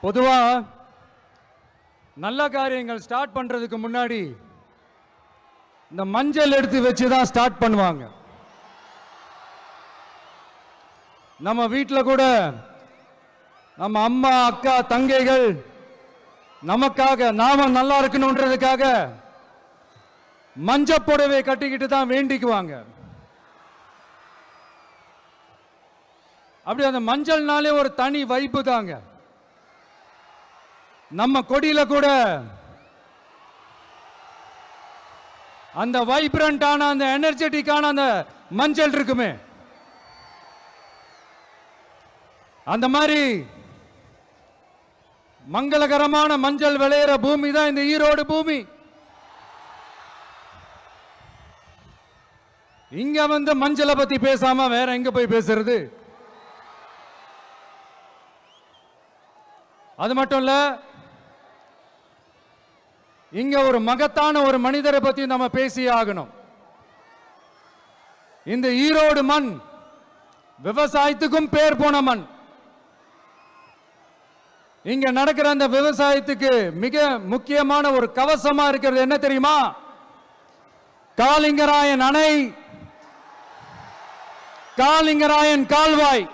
பொதுவா நல்ல காரியங்கள் ஸ்டார்ட் பண்றதுக்கு முன்னாடி இந்த மஞ்சள் எடுத்து வச்சு தான் ஸ்டார்ட் பண்ணுவாங்க. நம்ம வீட்டில் கூட நம்ம அம்மா அக்கா தங்கைகள் நமக்காக நாம நல்லா இருக்கணும்ன்றதுக்காக மஞ்சள் புடவை கட்டிக்கிட்டு தான் வேண்டிக்குவாங்க. அப்படி அந்த மஞ்சள்னாலே ஒரு தனி வைப்பு தாங்க. நம்ம கொடியில கூட அந்த வைப்ரண்டான அந்த எனர்ஜெட்டிக்கான அந்த மஞ்சள் இருக்குமே, அந்த மாதிரி மங்களகரமான மஞ்சள் விளையிற பூமி தான் இந்த ஈரோடு பூமி. இங்க வந்து மஞ்சளை பத்தி பேசாம வேற எங்க போய் பேசுறது? அது மட்டும் இல்ல, இங்க ஒரு மகத்தான ஒரு மனிதரை பத்தி நம்ம பேசி ஆகணும். இந்த ஈரோடு மண் விவசாயத்துக்கும் பேர் போன மண். இங்க நடக்கிற அந்த விவசாயத்துக்கு மிக முக்கியமான ஒரு கவசமா இருக்கிறது என்ன தெரியுமா? காலிங்கராயன் அணை, காலிங்கராயன் கால்வாய்.